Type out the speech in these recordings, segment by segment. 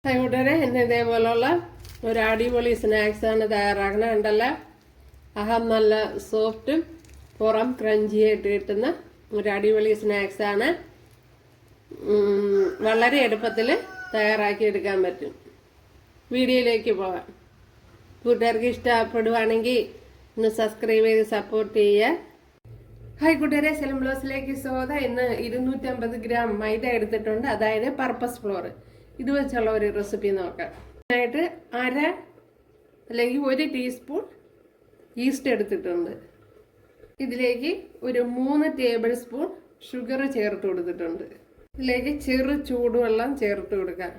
കൂട്ടുകാരെ ഇന്ന് ഇതേപോലുള്ള ഒരു അടിപൊളി സ്നാക്സാണ് തയ്യാറാക്കുന്നത്. ഉണ്ടല്ലോ, അകം നല്ല സോഫ്റ്റും പുറം ക്രഞ്ചിയായിട്ട് കിട്ടുന്ന ഒരു അടിപൊളി സ്നാക്സാണ്. വളരെ എളുപ്പത്തിൽ തയ്യാറാക്കി എടുക്കാൻ പറ്റും. വീഡിയോയിലേക്ക് പോകാം. കൂട്ടുകാർക്ക് ഇഷ്ടപ്പെടുവാണെങ്കിൽ ഒന്ന് സബ്സ്ക്രൈബ് ചെയ്ത് സപ്പോർട്ട് ചെയ്യുക. ഹായ് കൂട്ടുകാരെ, സെലം ബ്ലോസിലേക്ക് സ്വാഗതം. ഇന്ന് 250 ഗ്രാം മൈദ എടുത്തിട്ടുണ്ട്, അതായത് പർപ്പസ് ഫ്ലോർ. ഇത് വെച്ചുള്ള ഒരു റെസിപ്പി നോക്കാം. അതിനായിട്ട് അര അല്ലെങ്കിൽ 1 ടീസ്പൂൺ ഈസ്റ്റ് എടുത്തിട്ടുണ്ട്. ഇതിലേക്ക് ഒരു 3 ടേബിൾ സ്പൂൺ ഷുഗർ ചേർത്ത് കൊടുത്തിട്ടുണ്ട്. ഇതിലേക്ക് ചെറു ചൂടുവെള്ളം ചേർത്ത് കൊടുക്കാം.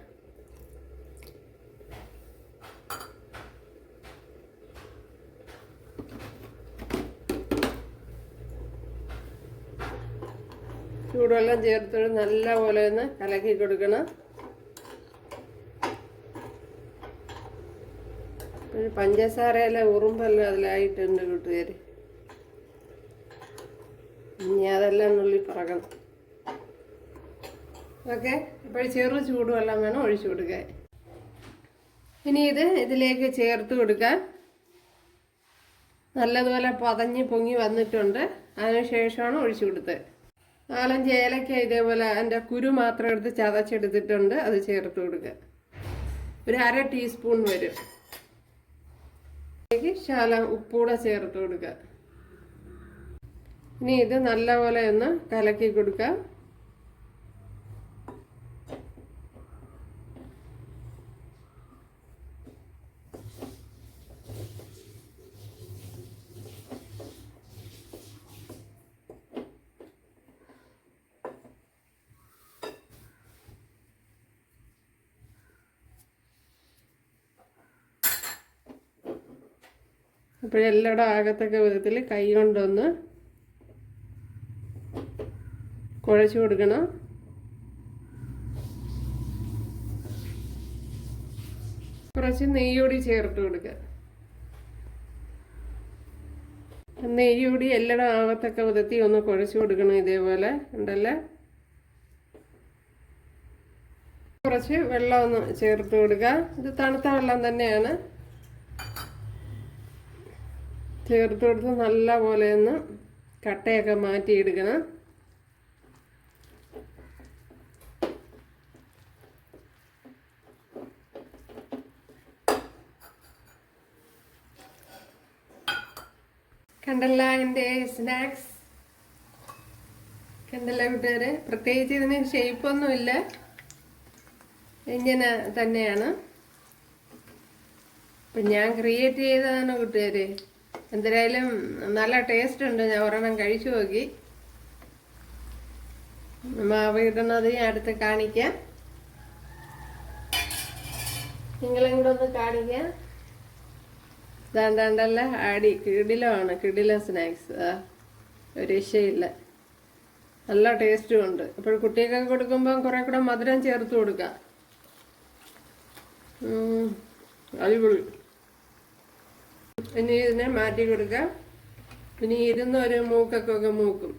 ചൂടുവെള്ളം ചേർത്ത് നല്ലപോലെ ഒന്ന് കലക്കി കൊടുക്കണം. പഞ്ചസാരയെല്ലാം ഉറുമ്പെല്ലാം അതിലായിട്ടുണ്ട് കൂട്ടുകാർ. ഇനി അതെല്ലാം നുള്ളി പറക്കണം. ഓക്കെ, ഇപ്പോൾ ചെറു ചൂടുവെള്ളം വേണം ഒഴിച്ചു കൊടുക്കാൻ. ഇനി ഇതിലേക്ക് ചേർത്ത് കൊടുക്കാൻ. നല്ലതുപോലെ പതഞ്ഞ് പൊങ്ങി വന്നിട്ടുണ്ട്. അതിനുശേഷമാണ് ഒഴിച്ചു കൊടുത്തത്. 4-5 ഏലക്ക ഇതേപോലെ അതിൻ്റെ കുരു മാത്രം എടുത്ത് ചതച്ചെടുത്തിട്ടുണ്ട്, അത് ചേർത്ത് കൊടുക്കുക. ഒരു അര ടീസ്പൂൺ വരും. ശകലം ഉപ്പൂടെ ചേർത്ത് കൊടുക്കുക. ഇനി ഇത് നല്ലപോലെ ഒന്ന് കലക്കി കൊടുക്കാം. അപ്പോഴെല്ലായിടും ആകത്തക്ക വിധത്തിൽ കൈ കൊണ്ടൊന്ന് കുഴച്ചു കൊടുക്കണം. കുറച്ച് നെയ്യോടി ചേർത്ത് കൊടുക്കുക. നെയ്യോടി എല്ലായിടും ആകത്തക്ക വിധത്തിൽ ഒന്ന് കുഴച്ചു കൊടുക്കണം. ഇതേപോലെ ഉണ്ടല്ലേ. കുറച്ച് വെള്ളം ഒന്ന് ചേർത്ത് കൊടുക്കുക. ഇത് തണുത്ത വെള്ളം തന്നെയാണ്. ചേർത്ത് കൊടുത്ത് നല്ല പോലെ ഒന്ന് കട്ടയൊക്കെ മാറ്റിയെടുക്കണം. കണ്ടല്ല എൻ്റെ സ്നാക്സ്. കണ്ടല്ല കൂട്ടുകാരെ, പ്രത്യേകിച്ച് ഇതിന് ഷേപ്പൊന്നുമില്ല, ഇങ്ങനെ തന്നെയാണ്. ഇപ്പം ഞാൻ ക്രിയേറ്റ് ചെയ്തതാണ് കൂട്ടുകാരെ. എന്തായാലും നല്ല ടേസ്റ്റ് ഉണ്ട്. ഞാൻ ഒരെണ്ണം കഴിച്ചു നോക്കി. മാവ് ഇടുന്നത് ഞാൻ അടുത്ത് കാണിക്കാം. നിങ്ങളും കൂടെ ഒന്ന് കാണിക്കാം. ഇതാണ്ടല്ല കിടിലമാണ്. കിടില സ്നാക്സ്, ഒരു രക്ഷയില്ല. നല്ല ടേസ്റ്റും ഉണ്ട്. അപ്പോൾ കുട്ടികൾക്ക് കൊടുക്കുമ്പോൾ കുറെ കൂടെ മധുരം ചേർത്ത് കൊടുക്കാം. അടിപൊളി. ഇനി ഇതിനെ മാറ്റി കൊടുക്കാം. ഇനി ഇരുന്ന് ഒരു മൂക്കൊക്കെ മൂക്കും.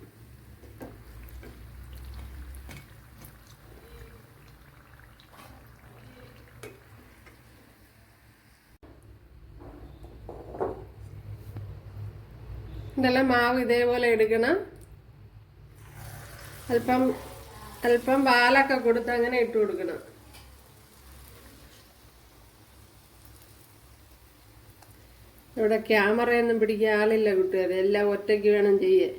ഇതെല്ലാം മാവ് ഇതേപോലെ എടുക്കണം. അല്പം പാലൊക്കെ കൊടുത്ത് അങ്ങനെ ഇട്ട് കൊടുക്കണം. ഇവിടെ ക്യാമറയൊന്നും പിടിക്കാൻ ആളില്ല കൂട്ടുകാരെ, എല്ലാം ഒറ്റയ്ക്ക് വേണം ചെയ്യാൻ.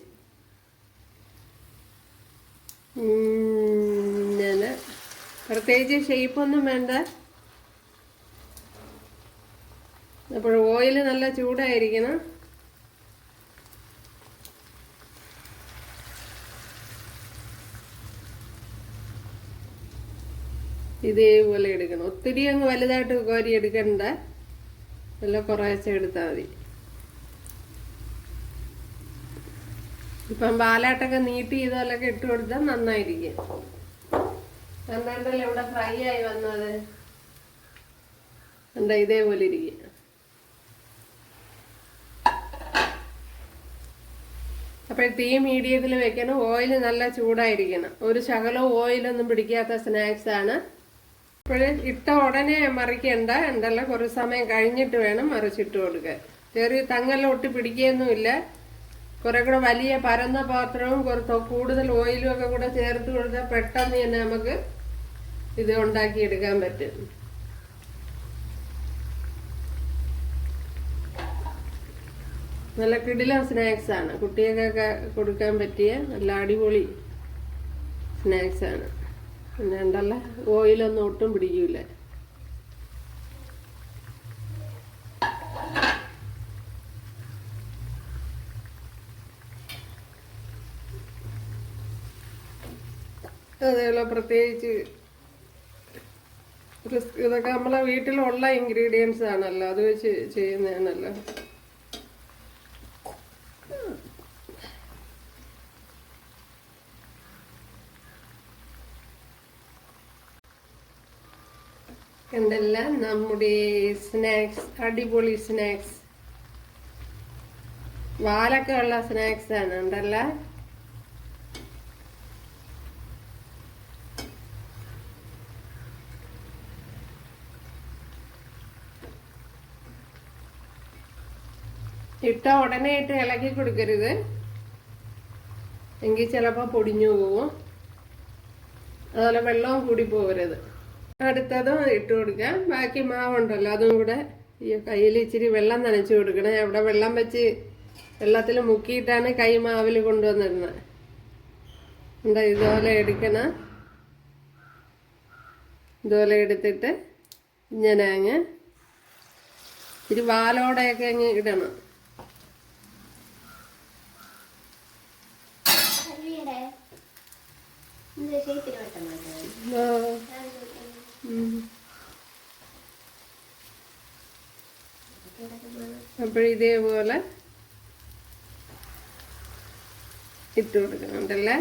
ഞാൻ പ്രത്യേകിച്ച് ഷേപ്പൊന്നും വേണ്ട. അപ്പോൾ ഓയിൽ നല്ല ചൂടായിരിക്കണം. ഇതേപോലെ എടുക്കണം. ഒത്തിരി അങ്ങ് വലുതായിട്ട് കോരി എടുക്കണ്ട, എല്ലാം കുറേശ്ശെ എടുത്താൽ മതി. ഇപ്പം പാലാട്ടൊക്കെ നീട്ടി ഇതെല്ലാം ഇട്ട് കൊടുത്താൽ നന്നായിരിക്കും. എന്താണ്ടല്ലോ ഇവിടെ ഫ്രൈ ആയി വന്നത്. എന്താ ഇതേപോലെ ഇരിക്കും. അപ്പോൾ തീ മീഡിയത്തിൽ വെക്കണം. ഓയിൽ നല്ല ചൂടായിരിക്കണം. ഒരു ശകലം ഓയിലൊന്നും പിടിക്കാത്ത സ്നാക്സ് ആണ്. ഇപ്പോഴേ ഇട്ട ഉടനെ മറിക്കണ്ട, ഉണ്ടല്ലോ കുറച്ച് സമയം കഴിഞ്ഞിട്ട് വേണം മറിച്ചിട്ട് കൊടുക്കാൻ. ചെറിയ തങ്ങെല്ലാം ഒട്ടി പിടിക്കുകയൊന്നുമില്ല. കുറെ കൂടെ വലിയ പരന്ന പാത്രവും കുറച്ച് കൂടുതൽ ഓയിലും ഒക്കെ കൂടെ ചേർത്ത് കൊടുത്താൽ പെട്ടെന്ന് തന്നെ നമുക്ക് ഇത് ഉണ്ടാക്കിയെടുക്കാൻ പറ്റും. നല്ല കിടിലൻ സ്നാക്സ് ആണ്, കുട്ടികൾക്കൊക്കെ കൊടുക്കാൻ പറ്റിയ നല്ല അടിപൊളി സ്നാക്സ് ആണ്. പിന്നെ ഉണ്ടല്ലോ ഓയിലൊന്നും ഒട്ടും പിടിക്കൂല. അതേപോലെ പ്രത്യേകിച്ച് ഇതൊക്കെ നമ്മളെ വീട്ടിലുള്ള ഇൻഗ്രീഡിയൻസ് ആണല്ലോ, അത് വെച്ച് ചെയ്യുന്നതാണല്ലോ. എന്തെല്ലാം നമ്മുടെ സ്നാക്സ്, അടിപൊളി സ്നാക്സ്, വാലൊക്കെ ഉള്ള സ്നാക്സ് ആണ്. ഉണ്ടല്ല ഇട്ട ഉടനെ ഇട്ട് ഇളക്കി കൊടുക്കരുത്, എങ്കിൽ ചിലപ്പോൾ പൊടിഞ്ഞു പോവും. അതുപോലെ വെള്ളവും കൂടി പോകരുത്. അടുത്തതും ഇട്ട് കൊടുക്കാം. ബാക്കി മാവുണ്ടല്ലോ അതും കൂടെ ഈ കയ്യിൽ ഇച്ചിരി വെള്ളം നനച്ച് കൊടുക്കണം. അവിടെ വെള്ളം വെച്ച് വെള്ളത്തിൽ മുക്കിയിട്ടാണ് കൈ മാവിൽ കൊണ്ടുവന്നിരുന്നത്. എന്താ ഇതുപോലെ എടുക്കണം. ഇതുപോലെ എടുത്തിട്ട് ഇങ്ങനെ അങ്ങ് ഇച്ചിരി വാലോടെയൊക്കെ അങ്ങ് ഇടണം. അപ്പോഴിതേപോലെ ഇട്ട് കൊടുക്കുന്നുണ്ടല്ലേ.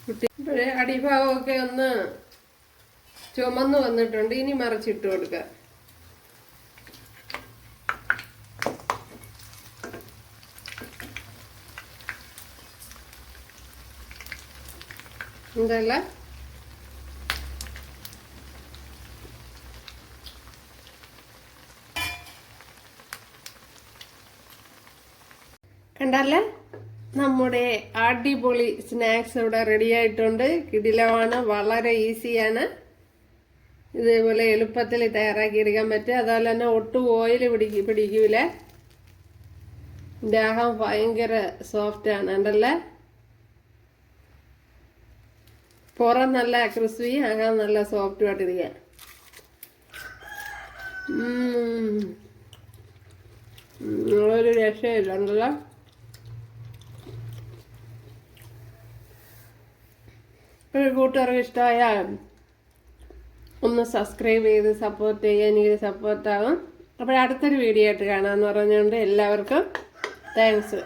കുട്ടി ഇപ്പോഴേ അടിഭാഗമൊക്കെ ഒന്ന് ചുമന്ന് വന്നിട്ടുണ്ട്. ഇനി മറിച്ചിട്ട് കൊടുക്കുക. എന്തല്ല കണ്ടല്ലേ, നമ്മുടെ അടിപൊളി സ്നാക്സ് ഇവിടെ റെഡി ആയിട്ടുണ്ട്. കിടിലമാണ്, വളരെ ഈസിയാണ്. ഇതേപോലെ എളുപ്പത്തിൽ തയ്യാറാക്കി എടുക്കാൻ പറ്റും. അതുപോലെ തന്നെ ഒട്ടും ഓയിൽ പിടിക്കൂല. ദേഹം ഭയങ്കര സോഫ്റ്റ് ആണ്. ഉണ്ടല്ലേ, പുറം നല്ല ക്രിസ്പി, അകം നല്ല സോഫ്റ്റും ആയിട്ടിരിക്കുക. ഒരു രക്ഷയില്ല. ഉണ്ടല്ലോ ഒരു കൂട്ടുകാർക്ക് ഇഷ്ടമായാൽ ഒന്ന് സബ്സ്ക്രൈബ് ചെയ്ത് സപ്പോർട്ട് ചെയ്യാൻ എനിക്ക് സപ്പോർട്ടാകും. അപ്പോൾ അടുത്തൊരു വീഡിയോ ആയിട്ട് കാണാമെന്ന് പറഞ്ഞുകൊണ്ട് എല്ലാവർക്കും താങ്ക്സ്.